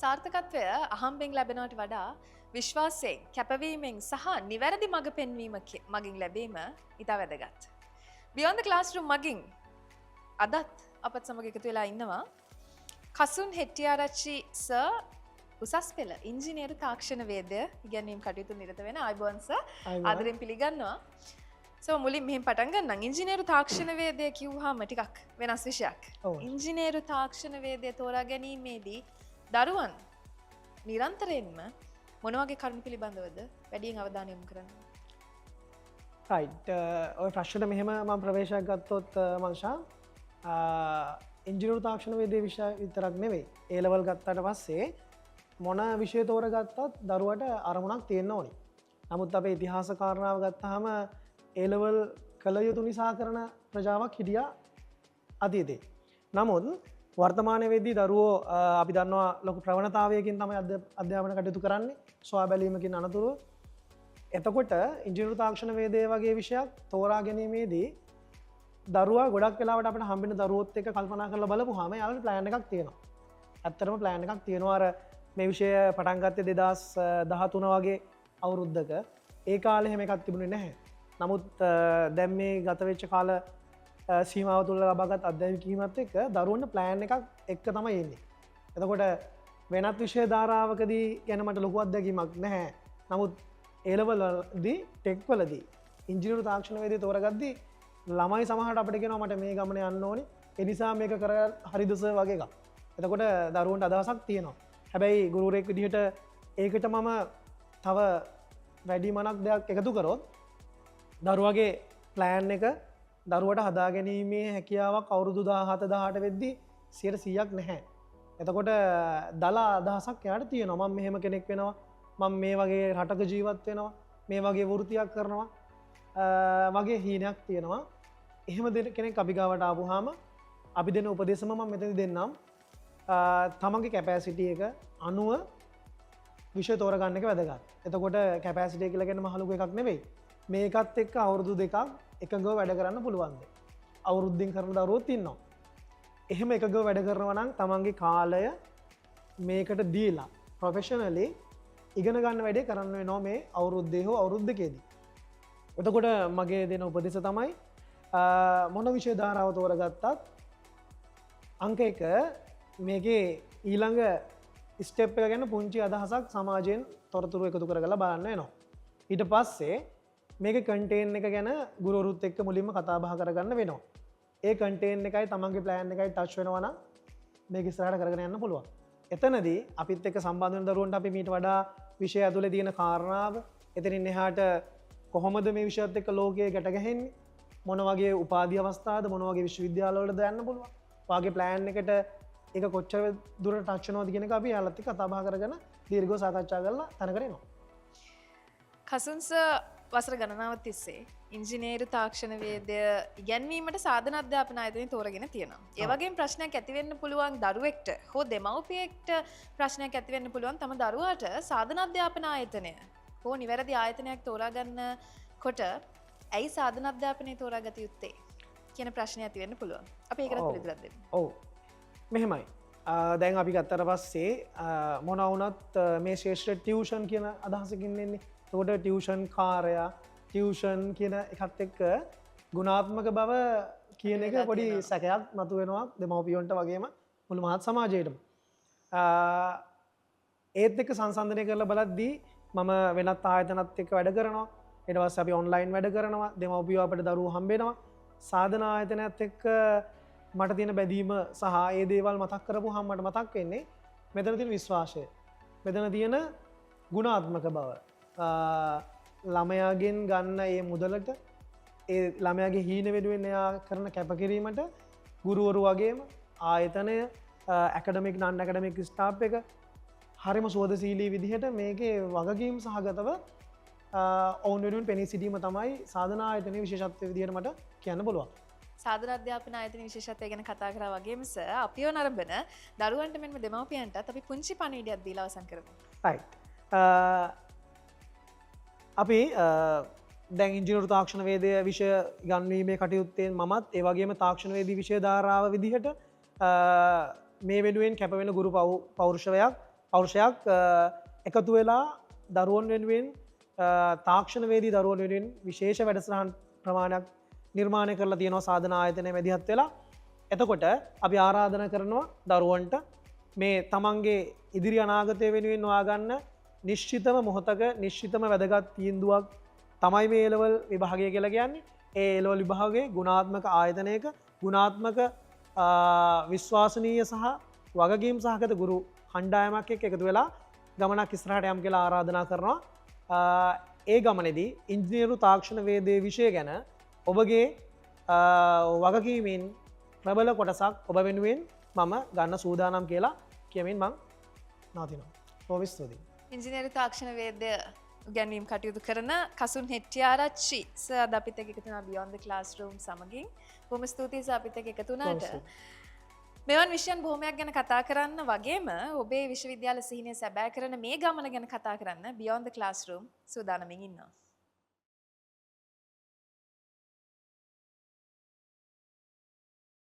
සාර්ථකත්වය අහම්බෙන් ලැබෙනවට වඩා විශ්වාසයෙන් කැපවීමෙන් සහ නිවැරදි මඟ පෙන්වීම මගින් ලැබීම ඉතා වැදගත්. Beyond the Classroom මගින් අදත් අපත් සමග එකතු වෙලා ඉන්නවා කසුන් හෙට්ටිආරච්චි සර් උසස් පෙළ ඉංජිනේරු තාක්ෂණ වේදය ඉගැන්වීම් කටයුතු නිරත වෙන අයබෝන් සර් ආදරෙන් පිළිගන්නවා. මුලින් මෙහෙම පටන් ගන්නම්. ඉංජිනේරු තාක්ෂණ වේදය කිව්වහම ටිකක් වෙනස් විෂයක්. ඉංජිනේරු තාක්ෂණ වේදය තෝරා ගැනීමේදී දරුවන් නිරන්තරයෙන්ම මොන වගේ කරුණු පිළිබඳවද වැඩියෙන් අවධානය යොමු කරන්නේ? රයිට්. ඔය ප්‍රශ්නෙට මෙහෙම මම ප්‍රවේශයක් ගත්තොත් මංෂා ඉංජිනේරු තාක්ෂණ වේදය විෂය විතරක් නෙවෙයි. A level ගත්තාට පස්සේ මොන විෂය තෝරගත්තත් දරුවට අරමුණක් තියෙන්න ඕනි. නමුත් අපේ ඉතිහාස කාරණාව ගත්තාම A level කළ යුතු නිසා කරන ප්‍රජාවක් හිටියා අතීතේ. නමුත් වර්තමාන වෙද්දී දරුවෝ අපි දන්නවා ලොකු ප්‍රවණතාවයකින් තමයි අධ්‍යාපන කටයුතු කරන්නේ සොයා බැලීමකින් අනතුරුව. එතකොට ඉංජිනේරු තාක්ෂණ වේදය වගේ විෂයක් තෝරා ගැනීමේදී දරුවා ගොඩක් වෙලාවට අපිට හම්බෙන දරුවොත් එක්ක කල්පනා කරලා බලපුවාම යාළුවෝ ප්ලෑන් එකක් තියෙනවා. ඇත්තටම ප්ලෑන් එකක් තියෙනවා. අර මේ විෂය පටන් ගත්තේ 2013 වගේ අවුරුද්දක. ඒ කාලේ හැම එකක් තිබුණේ නැහැ. නමුත් දැන් මේ ගත වෙච්ච කාල සීමාව තුළ ලබාගත් අත්දැකීමත් එක්ක දරුවන්ට ප්ලෑන් එකක් එක්ක තමයි එන්නේ. එතකොට වෙනත් විෂය ධාරාවකදී ගැන මට ලොකු අත්දැකීමක් නැහැ. නමුත් A level වලදී ටෙක් වලදී ඉංජිනේරු තාක්ෂණ වේදය තෝරගද්දී ළමයි සමහරට අපිට කියනවා මට මේ ගමන යන්න ඕනේ. ඒ නිසා මේක කර හරිද සර් වගේ එකක්. එතකොට දරුවන්ට අදහසක් තියෙනවා. හැබැයි ගුරුවරයෙක් විදිහට ඒකට මම තව වැඩි මනක් දෙයක් එකතු කරොත් දරුවගේ ප්ලෑන් එක දරුවට හදා ගැනීමේ හැකියාවක් අවුරුදු 17-18 වෙද්දී 100% නැහැ. එතකොට දලා අදහසක් යාට තියෙනවා මම මෙහෙම කෙනෙක් වෙනවා. මම මේ වගේ රටක ජීවත් වෙනවා. මේ වගේ වෘත්තියක් කරනවා. වගේ හීනයක් තියෙනවා. එහෙම කෙනෙක් අපි ගාවට ආවොහම අපි දෙන උපදේශම මම මෙතනදී දෙන්නම්. තමන්ගේ කැපැසිටි එක අනුව විෂය තෝරගන්න එක වැදගත්. එතකොට කැපැසිටි එක කියලා කියන්නේ මහ ලොකු එකක් නෙවෙයි. මේකත් එක්ක අවුරුදු දෙකක් එකගව වැඩ කරන්න පුළුවන්ද? අවුරුද්දෙන් කරන දරුවෝත් ඉන්නවා. එහෙම එකගව වැඩ කරනවා නම් තමන්ගේ කාලය මේකට දීලා ප්‍රොෆෙෂනලි ඉගෙන ගන්න වැඩේ කරන්න වෙනවා මේ අවුරුද්දේ හෝ අවුරුදු දෙකේදී. එතකොට මගේ දෙන උපදෙස තමයි මොන විෂය ධාරාව තෝරගත්තත් අංක 1 මේකේ ඊළඟ ස්ටෙප් එක ගැන පුංචි අදහසක් සමාජයෙන් තොරතුරු එකතු කරගලා බලන්න වෙනවා. ඊට පස්සේ මේක කන්ටේන් එක ගැන ගුරුවරුත් එක්ක මුලින්ම කතා බහ කරගන්න වෙනවා. ඒ කන්ටේන් එකයි තමන්ගේ ප්ලෑන් එකයි ටච් වෙනවා නම් මේක ඉස්සරහට කරගෙන යන්න පුළුවන්. එතනදී අපිත් එක්ක සම්බන්ධ වෙන දරුවන්ට අපි මීට වඩා විෂය ඇතුලේ තියෙන කාරණාව එතනින් එහාට කොහොමද මේ විෂයත් එක්ක ලෝකයේ ගැට ගැහෙන්නේ මොන වගේ උපාධි අවස්ථාද මොන වගේ විශ්වවිද්‍යාලවලද යන්න පුළුවන්. වාගේ ප්ලෑන් එකට ඒක කොච්චර දුරට ටච් වෙනවද කියන එක අපි යාළුවත් එක්ක කතා බහ කරගෙන දීර්ඝව සාකච්ඡා කරලා තනකට එනවා. කසුන්ස වසර ගණනාවක් තිස්සේ ඉංජිනේරු තාක්ෂණ වේදය ඉගැන්වීමට සාධන අධ්‍යාපන ආයතනය තෝරගෙන තියෙනවා. ඒ වගේම ප්‍රශ්නයක් ඇති වෙන්න පුළුවන් දරුවෙක්ට හෝ දෙමව්පියෙක්ට ප්‍රශ්නයක් ඇති වෙන්න පුළුවන් තම දරුවාට සාධන අධ්‍යාපන ආයතනය හෝ නිවැරදි ආයතනයක් තෝරා ගන්නකොට ඇයි සාධන අධ්‍යාපනය තෝරාගත යුත්තේ කියන ප්‍රශ්නය ඇති වෙන්න පුළුවන්. අපි ඒකට පිළිතුරක් දෙමු. ඔව්. මෙහෙමයි. දැන් අපි ගත්තට පස්සේ මොන වුණත් මේ ශේෂ්ත්‍ර ටියුෂන් කියන අදහසකින් එන්නේ. ඒකට ටියුෂන් කාර්යය ටියුෂන් කියන එකත් එක්ක ගුණාත්මක බව කියන එක පොඩි සැකයක් මතුවෙනවා දෙමව්පියන්ට වගේම මුළු මහත් සමාජයටම. ඒත් එක්ක සංසන්දනය කරලා බලද්දී මම වෙනත් ආයතනත් එක්ක වැඩ කරනවා. ඊට පස්සේ අපි ඔන්ලයින් වැඩ කරනවා. දෙමව්පියෝ අපිට දරුවෝ හම්බෙනවා. සාධන ආයතනයත් එක්ක මට තියෙන බැඳීම සහ ඒ දේවල් මතක් කරපුවාම මට මතක් වෙන්නේ මෙතන තියෙන විශ්වාසය. මෙතන තියෙන ගුණාත්මක බව. ළමයාගෙන් ගන්න ඒ මුදලට ඒ ළමයාගේ හීන වෙනුවෙන් එයා කරන කැපකිරීමට ගුරුවරු වගේම ආයතනය ඇකඩමික් නන් ඇකඩමික් ස්ටාෆ් එක හරිම සුවදශීලී විදිහට මේකේ වගකීම් සහගතව ඔවුන් වෙනුවෙන් පෙනී සිටීම තමයි සාධන ආයතනයේ විශේෂත්වය විදිහට මට කියන්න පුළුවන්. සාධන අධ්‍යාපන ආයතන විශේෂත්වය ගැන කතා කරා වගේම සර් අපිව නරඹන දරුවන්ට මෙන්ම දෙමව්පියන්ටත් අපි පුංචි පණිවිඩයක් දීලා අවසන් කරමු. රයිට්. අපි දැන් ඉංජිනේරු තාක්ෂණ වේදය විෂය ඉගන්වීමේ කටයුත්තෙන් මමත් ඒ වගේම තාක්ෂණ වේදී විෂය ධාරාව විදිහට මේ වෙනුවෙන් කැප වෙන ගුරු පෞරුෂවයක් අවුරුෂයක් එකතු වෙලා දරුවන් වෙනුවෙන් තාක්ෂණවේදී දරුවන් වෙනුවෙන් විශේෂ වැඩසටහන් ප්‍රමාණයක් නිර්මාණය කරලා තියෙනවා සාධන ආයතනය මැදිහත් වෙලා. එතකොට අපි ආරාධනා කරනවා දරුවන්ට මේ තමන්ගේ ඉදිරි අනාගතය වෙනුවෙන් හොයාගන්න නිශ්චිතම මොහොතක නිශ්චිතම වැදගත් තීන්දුවක් තමයි මේ A-level විභාගය කියලා කියන්නේ. ඒ A-level විභාගයේ ගුණාත්මක ආයතනයක ගුණාත්මක විශ්වාසනීය සහ වගකීම් සහගත ගුරු කණ්ඩායමක් එක්ක එකතු වෙලා ගමනක් ඉස්සරහට යම් කියලා ආරාධනා කරනවා. ඒ ගමනේදී ඉංජිනේරු තාක්ෂණ වේදේ විෂය ගැන ඔබගේ වගකීමෙන් ප්‍රබල කොටසක් ඔබ වෙනුවෙන් මම ගන්න සූදානම් කියලා කියමින් මං නවතිනවා. බොහොම ස්තුතියි. ඉංජිනේරු තාක්ෂණ වේද්‍ය ගැනීම් කටයුතු කරන කසුන් හෙට්ටිආරච්චි සර් අද අපිත් එක්ක එකතු වුණා Beyond the Classroom සමගින්. බොහොම ස්තුතියි සර් අපිත් එක්ක එකතු වුණාට. මෙවන් විෂයන් බොහොමයක් ගැන කතා කරන්න වගේම ඔබේ විශ්වවිද්‍යාල සිහිනය සැබෑ කරන මේ ගමන ගැන කතා කරන්න Beyond the Classroom සූදානමින් ඉන්නවා.